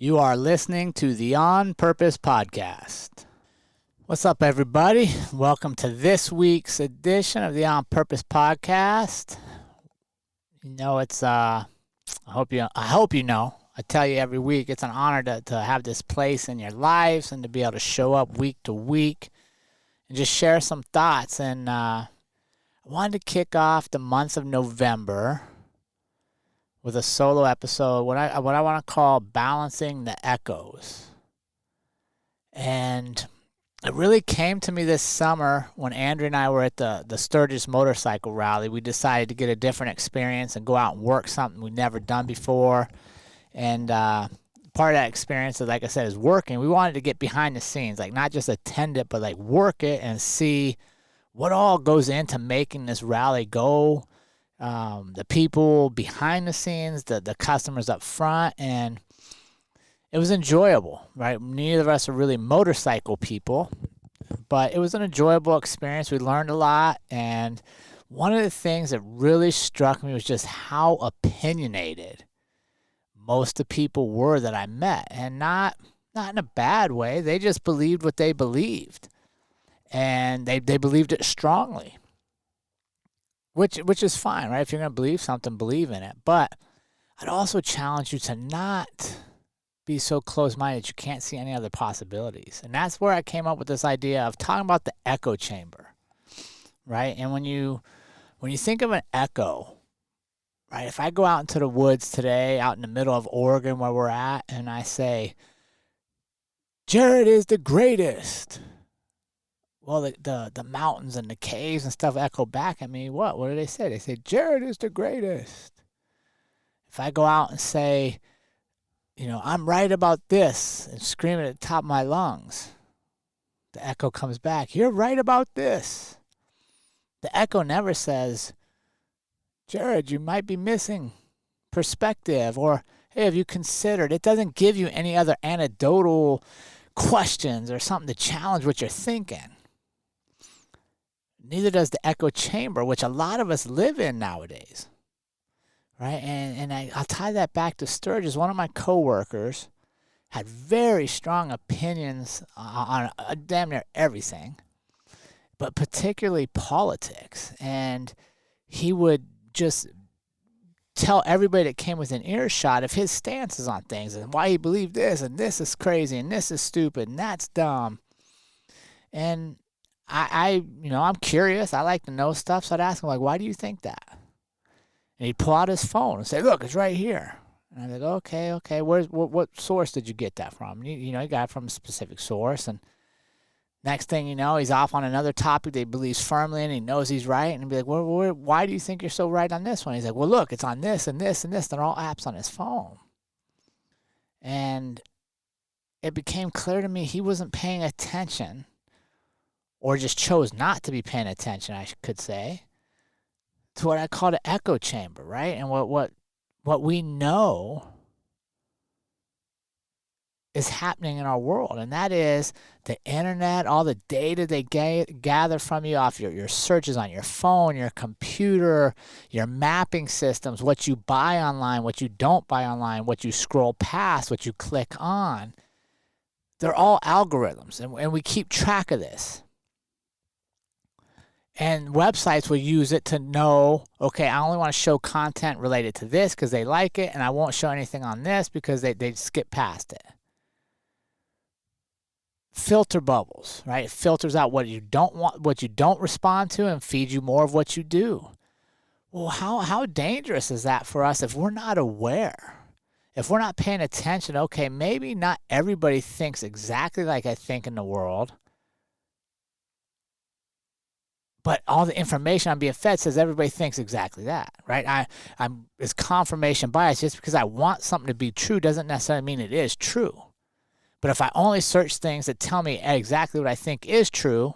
You are listening to the On Purpose Podcast. What's up, everybody? Welcome to this week's edition of the On Purpose Podcast. You know, I hope you know. I tell you every week, it's an honor to have this place in your lives and to be able to show up week to week and just share some thoughts. And I wanted to kick off the month of November with a solo episode, what I want to call Balancing the Echoes. And it really came to me this summer when Andrew and I were at the Sturgis motorcycle rally. We decided to get a different experience and go out and work something we'd never done before. And part of that experience, like I said, is working. We wanted to get behind the scenes, like not just attend it, but like work it and see what all goes into making this rally go. The people behind the scenes, the customers up front, and it was enjoyable, right? Neither of us are really motorcycle people, but it was an enjoyable experience. We learned a lot, and one of the things that really struck me was just how opinionated most of the people were that I met, and not in a bad way. They just believed what they believed, and they believed it strongly. Which is fine, right? If you're going to believe something, believe in it. But I'd also challenge you to not be so close-minded you can't see any other possibilities. And that's where I came up with this idea of talking about the echo chamber, right? And when you think of an echo, right, if I go out into the woods today, out in the middle of Oregon where we're at, and I say, Jerrod is the greatest. Well, the mountains and the caves and stuff echo back at me. What do they say? They say, Jerrod is the greatest. If I go out and say, I'm right about this, and scream it at the top of my lungs, the echo comes back, you're right about this. The echo never says, Jerrod, you might be missing perspective, or, hey, have you considered? It doesn't give you any other anecdotal questions or something to challenge what you're thinking. Neither does the echo chamber, which a lot of us live in nowadays, right? And I'll tie that back to Sturgis. One of my coworkers had very strong opinions on damn near everything, but particularly politics. And he would just tell everybody that came within earshot of his stances on things and why he believed this, and this is crazy, and this is stupid, and that's dumb. And I'm curious. I like to know stuff. So I'd ask him, like, why do you think that? And he'd pull out his phone and say, look, it's right here. And I'd go, okay. What source did you get that from? He got it from a specific source. And next thing you know, he's off on another topic that he believes firmly in. He knows he's right. And he'd be like, well, why do you think you're so right on this one? He's like, well, look, it's on this and this and this. They're all apps on his phone. And it became clear to me he wasn't paying attention, or just chose not to be paying attention, I could say, to what I call the echo chamber, right? And what we know is happening in our world, and that is the internet, all the data they gather from you off your searches on your phone, your computer, your mapping systems, what you buy online, what you don't buy online, what you scroll past, what you click on. They're all algorithms, and we keep track of this. And websites will use it to know, okay, I only want to show content related to this because they like it, and I won't show anything on this because they skip past it. Filter bubbles, right? It filters out what you don't want, what you don't respond to, and feeds you more of what you do. Well, how dangerous is that for us if we're not aware? If we're not paying attention, okay, maybe not everybody thinks exactly like I think in the world, but all the information I'm being fed says everybody thinks exactly that, right? It's confirmation bias. Just because I want something to be true doesn't necessarily mean it is true. But if I only search things that tell me exactly what I think is true,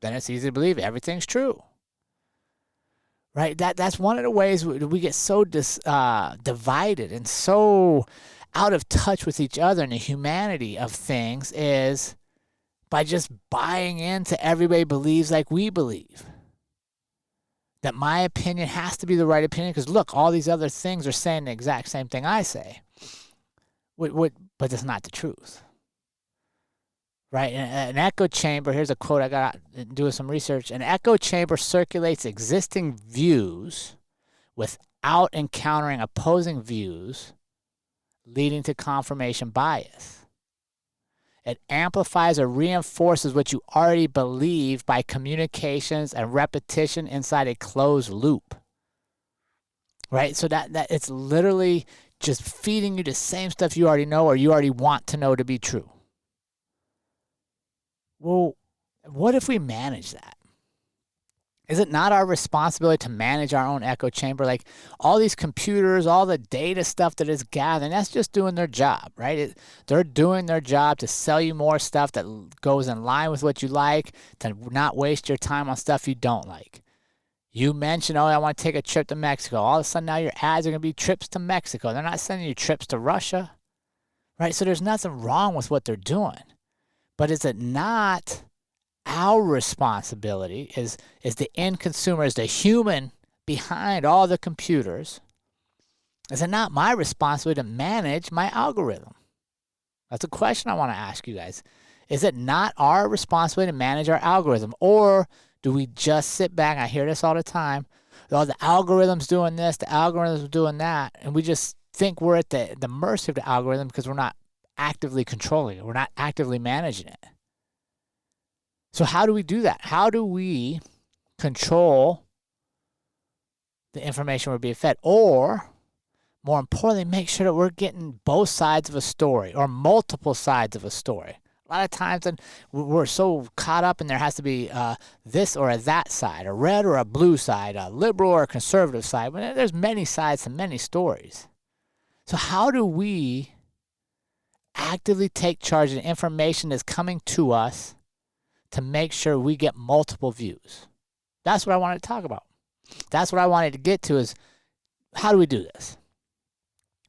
then it's easy to believe everything's true, right? That's one of the ways we get so divided and so out of touch with each other and the humanity of things is by just buying into everybody believes like we believe. That my opinion has to be the right opinion because, look, all these other things are saying the exact same thing I say. But it's not the truth. Right? An echo chamber, here's a quote I got doing some research. An echo chamber circulates existing views without encountering opposing views, leading to confirmation bias. It amplifies or reinforces what you already believe by communications and repetition inside a closed loop. Right? So that it's literally just feeding you the same stuff you already know or you already want to know to be true. Well, what if we manage that? Is it not our responsibility to manage our own echo chamber? Like all these computers, all the data stuff that is gathering, that's just doing their job, right? They're doing their job to sell you more stuff that goes in line with what you like, to not waste your time on stuff you don't like. You mentioned, I want to take a trip to Mexico. All of a sudden now your ads are going to be trips to Mexico. They're not sending you trips to Russia, right? So there's nothing wrong with what they're doing. But is it not our responsibility, is the end consumer, is the human behind all the computers, is it not my responsibility to manage my algorithm? That's a question I want to ask you guys. Is it not our responsibility to manage our algorithm? Or do we just sit back, I hear this all the time, the algorithm's doing this, the algorithm's doing that, and we just think we're at the mercy of the algorithm because we're not actively controlling it. We're not actively managing it. So how do we do that? How do we control the information we're being fed? Or, more importantly, make sure that we're getting both sides of a story or multiple sides of a story. A lot of times we're so caught up and there has to be this or that side, a red or a blue side, a liberal or a conservative side. But there's many sides to many stories. So how do we actively take charge of the information that's coming to us to make sure we get multiple views? That's what I wanted to talk about. That's what I wanted to get to, is how do we do this?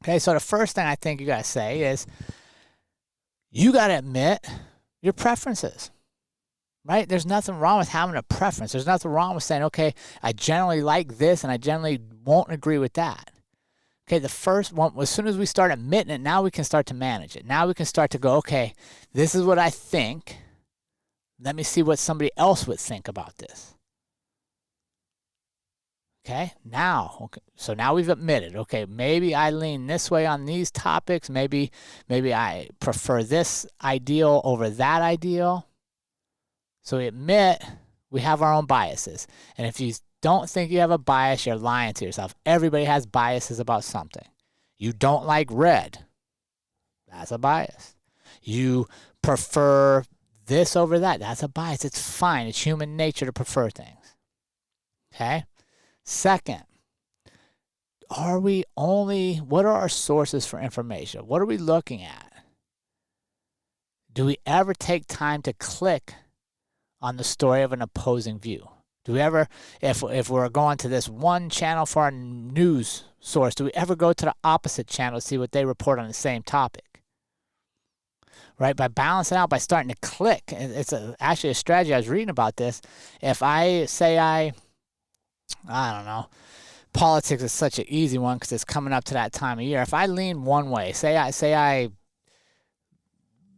Okay, so the first thing I think you got to say is you got to admit your preferences, right? There's nothing wrong with having a preference. There's nothing wrong with saying, okay, I generally like this and I generally won't agree with that. Okay, the first one, as soon as we start admitting it, now we can start to manage it. Now we can start to go, okay, this is what I think. Let me see what somebody else would think about this. Okay, so now we've admitted, okay, maybe I lean this way on these topics. Maybe I prefer this ideal over that ideal. So we admit we have our own biases. And if you don't think you have a bias, you're lying to yourself. Everybody has biases about something. You don't like red. That's a bias. You prefer this over that. That's a bias. It's fine. It's human nature to prefer things. Okay? Second, what are our sources for information? What are we looking at? Do we ever take time to click on the story of an opposing view? Do we ever, if we're going to this one channel for our news source, do we ever go to the opposite channel to see what they report on the same topic? Right? By balancing out, by starting to click. It's actually a strategy. I was reading about this. If I say I don't know, politics is such an easy one because it's coming up to that time of year. If I lean one way, say I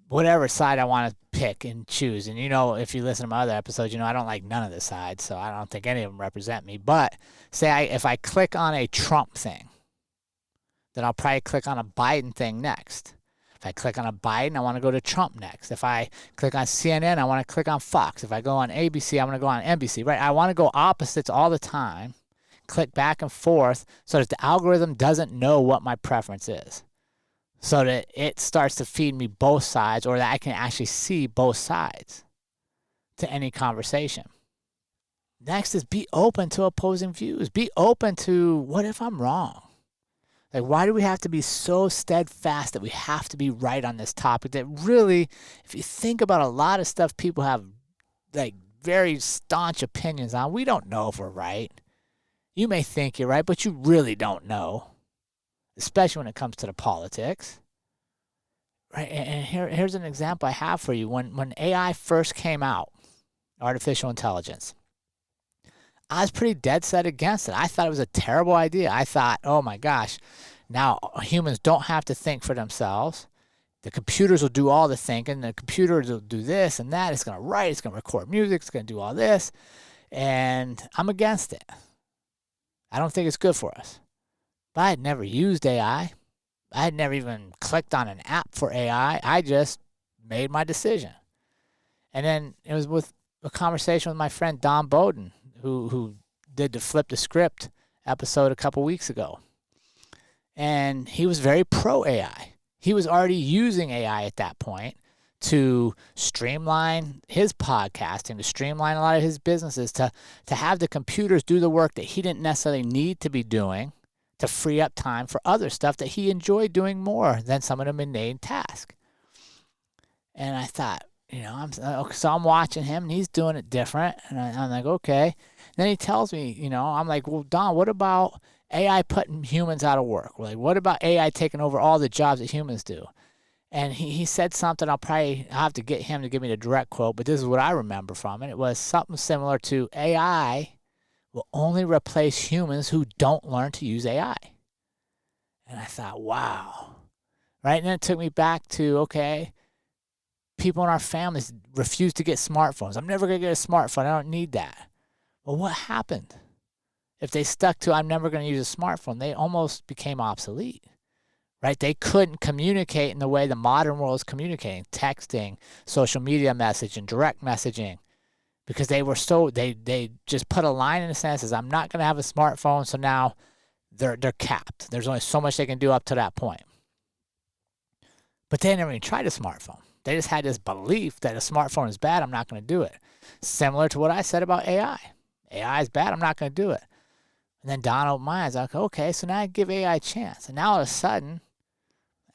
whatever side I want to pick and choose, and if you listen to my other episodes, I don't like none of the sides, so I don't think any of them represent me. But if I click on a Trump thing, then I'll probably click on a Biden thing next. If I click on a Biden, I want to go to Trump next. If I click on CNN, I want to click on Fox. If I go on ABC, I want to go on NBC, right? I want to go opposites all the time, click back and forth so that the algorithm doesn't know what my preference is, so that it starts to feed me both sides, or that I can actually see both sides to any conversation. Next is be open to opposing views. Be open to, what if I'm wrong? Like, why do we have to be so steadfast that we have to be right on this topic? That really, if you think about a lot of stuff people have, like, very staunch opinions on, we don't know if we're right. You may think you're right, but you really don't know, especially when it comes to the politics. Right? And here's an example I have for you. When AI first came out, artificial intelligence, I was pretty dead set against it. I thought it was a terrible idea. I thought, oh my gosh, Now humans don't have to think for themselves. The computers will do all the thinking. The computers will do this and that. It's going to write. It's going to record music. It's going to do all this. And I'm against it. I don't think it's good for us. But I had never used AI. I had never even clicked on an app for AI. I just made my decision. And then it was with a conversation with my friend Don Bowden, who did the Flip the Script episode a couple weeks ago. And he was very pro AI. He was already using AI at that point to streamline his podcasting, to streamline a lot of his businesses, to have the computers do the work that he didn't necessarily need to be doing, to free up time for other stuff that he enjoyed doing more than some of the mundane tasks. And I thought, so I'm watching him, and he's doing it different. And I'm like, okay. And then he tells me, I'm like, well, Don, what about AI putting humans out of work? Like, what about AI taking over all the jobs that humans do? And he said something, I'll have to get him to give me the direct quote, but this is what I remember from it. It was something similar to AI will only replace humans who don't learn to use AI. And I thought, wow. Right? And then it took me back to, okay, people in our families refuse to get smartphones. I'm never going to get a smartphone. I don't need that. Well, what happened? If they stuck to, I'm never going to use a smartphone, they almost became obsolete, right? They couldn't communicate in the way the modern world is communicating, texting, social media messaging, direct messaging, because they were they just put a line in the sand that says, I'm not going to have a smartphone, so now they're capped. There's only so much they can do up to that point. But they never even tried a smartphone. They just had this belief that a smartphone is bad, I'm not going to do it. Similar to what I said about AI. AI is bad, I'm not going to do it. And then Don opened my eyes. I was like, okay, so now I give AI a chance. And now all of a sudden,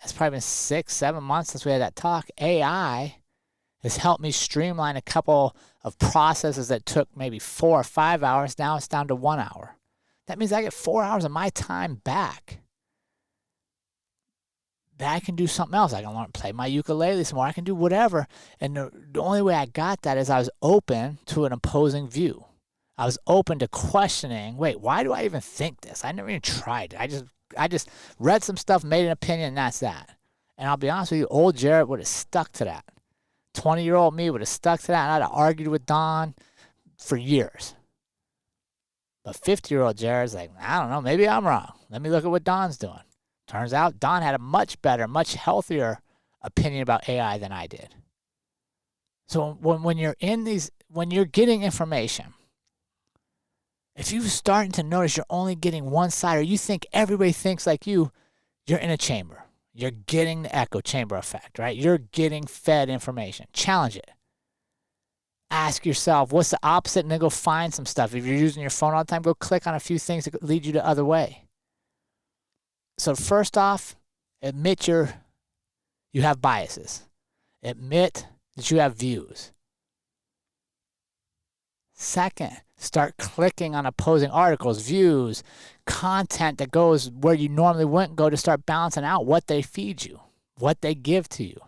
it's probably been 6-7 months since we had that talk, AI has helped me streamline a couple of processes that took maybe 4 or 5 hours. Now it's down to 1 hour. That means I get 4 hours of my time back. That I can do something else. I can learn play my ukulele some more. I can do whatever. And the only way I got that is I was open to an opposing view. I was open to questioning, wait, why do I even think this? I never even tried it. I just read some stuff, made an opinion, and that's that. And I'll be honest with you, old Jerrod would have stuck to that. 20-year-old me would have stuck to that, and I'd have argued with Don for years. But 50-year-old Jerrod's like, I don't know, maybe I'm wrong. Let me look at what Don's doing. Turns out Don had a much better, much healthier opinion about AI than I did. So when you're getting information, if you're starting to notice you're only getting one side, or you think everybody thinks like you, you're in a chamber. You're getting the echo chamber effect, right? You're getting fed information. Challenge it. Ask yourself, what's the opposite? And then go find some stuff. If you're using your phone all the time, go click on a few things that lead you the other way. So first off, admit you have biases. Admit that you have views. Second, start clicking on opposing articles, views, content that goes where you normally wouldn't go, to start balancing out what they feed you, what they give to you.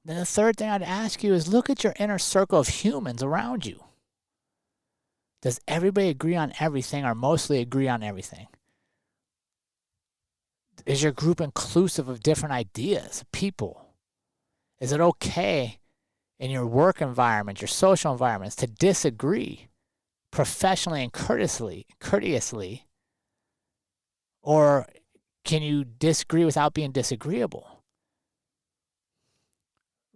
Then the third thing I'd ask you is look at your inner circle of humans around you. Does everybody agree on everything, or mostly agree on everything? Is your group inclusive of different ideas, people? Is it okay in your work environment, your social environments, to disagree professionally and courteously? Or can you disagree without being disagreeable?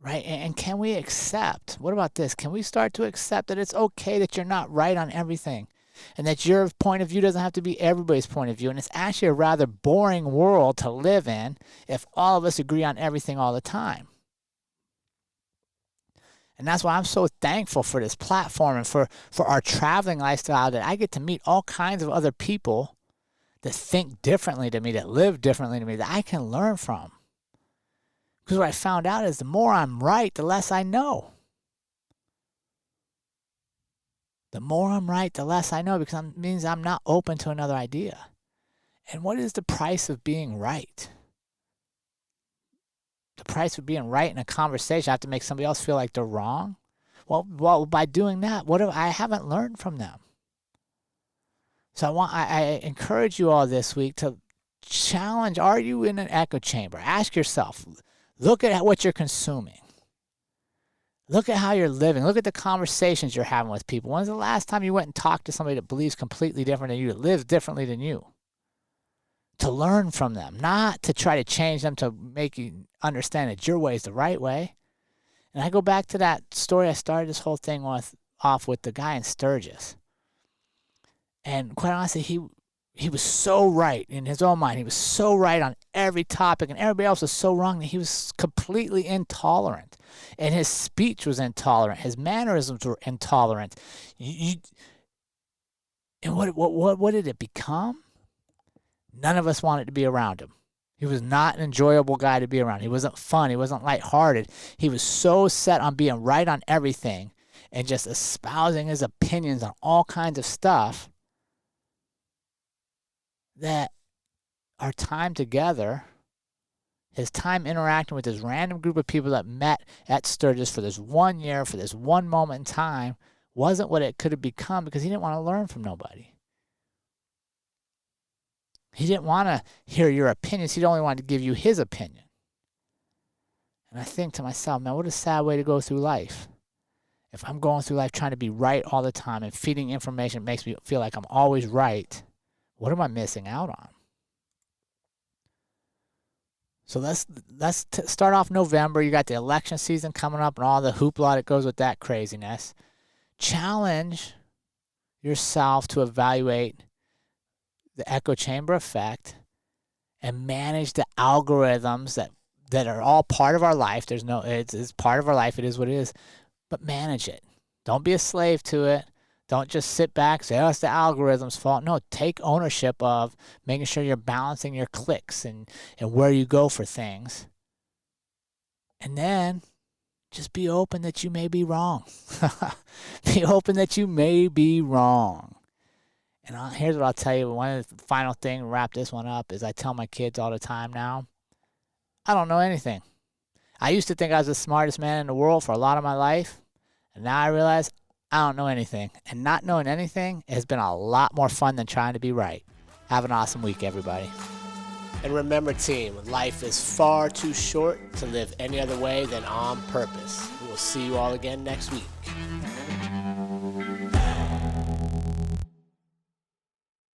Right? And can we accept, what about this? Can we start to accept that it's okay that you're not right on everything, and that your point of view doesn't have to be everybody's point of view? And it's actually a rather boring world to live in if all of us agree on everything all the time. And that's why I'm so thankful for this platform and for our traveling lifestyle, that I get to meet all kinds of other people that think differently to me, that live differently to me, that I can learn from. Because what I found out is the more I'm right, the less I know. The more I'm right, the less I know, because it means I'm not open to another idea. And what is the price of being right? The price of being right in a conversation, I have to make somebody else feel like they're wrong? Well, by doing that, I haven't learned from them. So I encourage you all this week to challenge, are you in an echo chamber? Ask yourself, look at what you're consuming. Look at how you're living. Look at the conversations you're having with people. When's the last time you went and talked to somebody that believes completely different than you, that lives differently than you? To learn from them, not to try to change them, to make you understand that your way is the right way. And I go back to that story I started this whole thing off with the guy in Sturgis. And quite honestly, he was so right in his own mind. He was so right on every topic, and everybody else was so wrong that he was completely intolerant. And his speech was intolerant. His mannerisms were intolerant. And what did it become? None of us wanted to be around him. He was not an enjoyable guy to be around. He wasn't fun. He wasn't lighthearted. He was so set on being right on everything and just espousing his opinions on all kinds of stuff that our time together, his time interacting with this random group of people that met at Sturgis for this 1 year, for this one moment in time, wasn't what it could have become, because he didn't want to learn from nobody. He didn't want to hear your opinions. He only wanted to give you his opinion. And I think to myself, man, what a sad way to go through life. If I'm going through life trying to be right all the time and feeding information that makes me feel like I'm always right, what am I missing out on? So let's start off November. You got the election season coming up and all the hoopla that goes with that craziness. Challenge yourself to evaluate the echo chamber effect and manage the algorithms that are all part of our life. It's part of our life. It is what it is. But manage it. Don't be a slave to it. Don't just sit back and say, oh, it's the algorithm's fault. No, take ownership of making sure you're balancing your clicks and where you go for things. And then just be open that you may be wrong. Be open that you may be wrong. And here's what I'll tell you. One of the final thing to wrap this one up is I tell my kids all the time now, I don't know anything. I used to think I was the smartest man in the world for a lot of my life. And now I realize I don't know anything. And not knowing anything has been a lot more fun than trying to be right. Have an awesome week, everybody. And remember, team, life is far too short to live any other way than on purpose. We will see you all again next week.